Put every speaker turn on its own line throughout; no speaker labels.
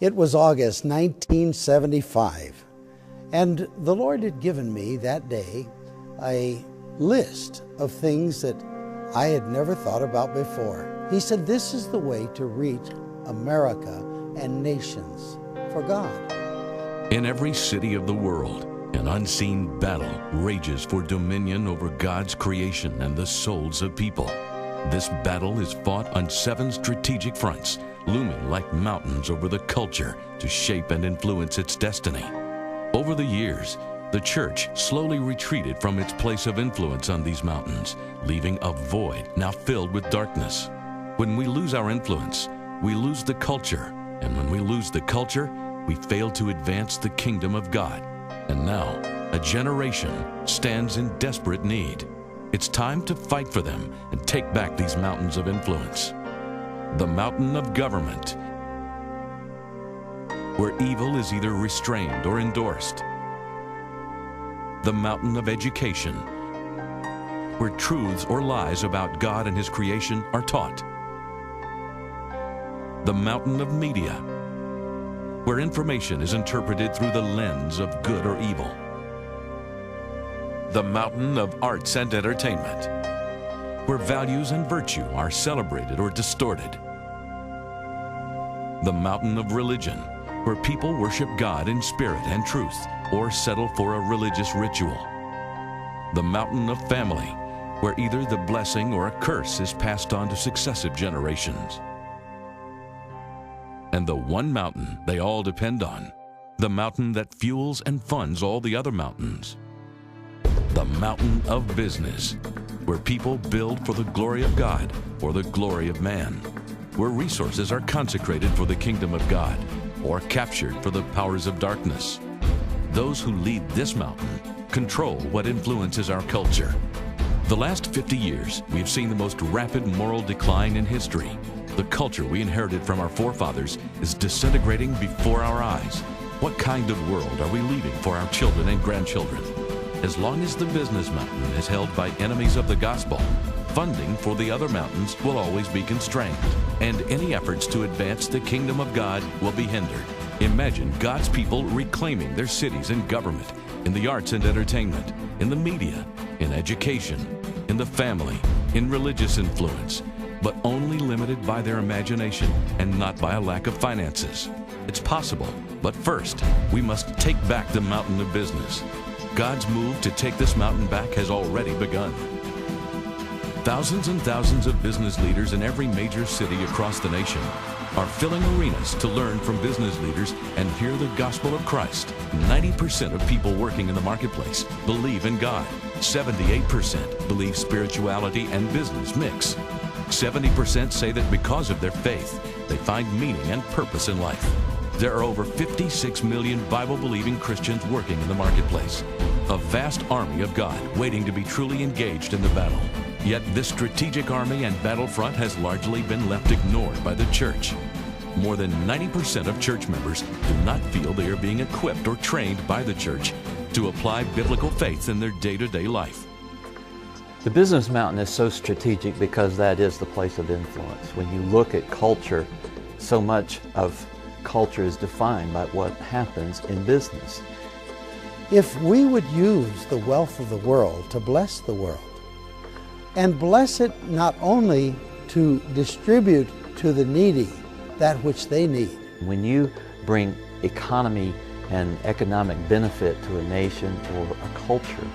It was August 1975, and the Lord had given me that day a list of things that I had never thought about before. He said, this is the way to reach America and nations for God.
In every city of the world, an unseen battle rages for dominion over God's creation and the souls of people. This battle is fought on 7 strategic fronts, looming like mountains over the culture to shape and influence its destiny. Over the years, the church slowly retreated from its place of influence on these mountains, leaving a void now filled with darkness. When we lose our influence, we lose the culture, and when we lose the culture, we fail to advance the kingdom of God. And now, a generation stands in desperate need. It's time to fight for them and take back these mountains of influence. The mountain of government, where evil is either restrained or endorsed. The mountain of education, where truths or lies about God and His creation are taught. The mountain of media, where information is interpreted through the lens of good or evil. The mountain of arts and entertainment, where values and virtue are celebrated or distorted. The mountain of religion, where people worship God in spirit and truth or settle for a religious ritual. The mountain of family, where either the blessing or a curse is passed on to successive generations. And the one mountain they all depend on, the mountain that fuels and funds all the other mountains. The mountain of business, where people build for the glory of God or the glory of man, where resources are consecrated for the kingdom of God or captured for the powers of darkness. Those who lead this mountain control what influences our culture. The last 50 years, we have seen the most rapid moral decline in history. The culture we inherited from our forefathers is disintegrating before our eyes. What kind of world are we leaving for our children and grandchildren? As long as the business mountain is held by enemies of the gospel, funding for the other mountains will always be constrained, and any efforts to advance the kingdom of God will be hindered. Imagine God's people reclaiming their cities and government, in the arts and entertainment, in the media, in education, in the family, in religious influence, but only limited by their imagination and not by a lack of finances. It's possible, but first, we must take back the mountain of business. God's move to take this mountain back has already begun. Thousands and thousands of business leaders in every major city across the nation are filling arenas to learn from business leaders and hear the gospel of Christ. 90% of people working in the marketplace believe in God. 78% believe spirituality and business mix. 70% say that because of their faith, they find meaning and purpose in life. There are over 56 million Bible-believing Christians working in the marketplace, a vast army of God waiting to be truly engaged in the battle. Yet this strategic army and battlefront has largely been left ignored by the church. More than 90% of church members do not feel they are being equipped or trained by the church to apply biblical faith in their day-to-day life.
The business mountain is so strategic because that is the place of influence. When you look at culture, so much of culture is defined by what happens in business.
If we would use the wealth of the world to bless the world, and bless it not only to distribute to the needy that which they need.
When you bring economy and economic benefit to a nation or a culture,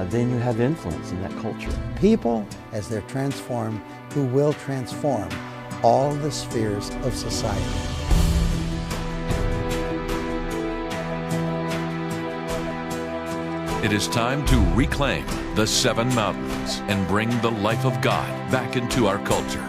then you have influence in that culture.
People, as they're transformed, who will transform all the spheres of society.
It is time to reclaim the 7 mountains and bring the life of God back into our culture.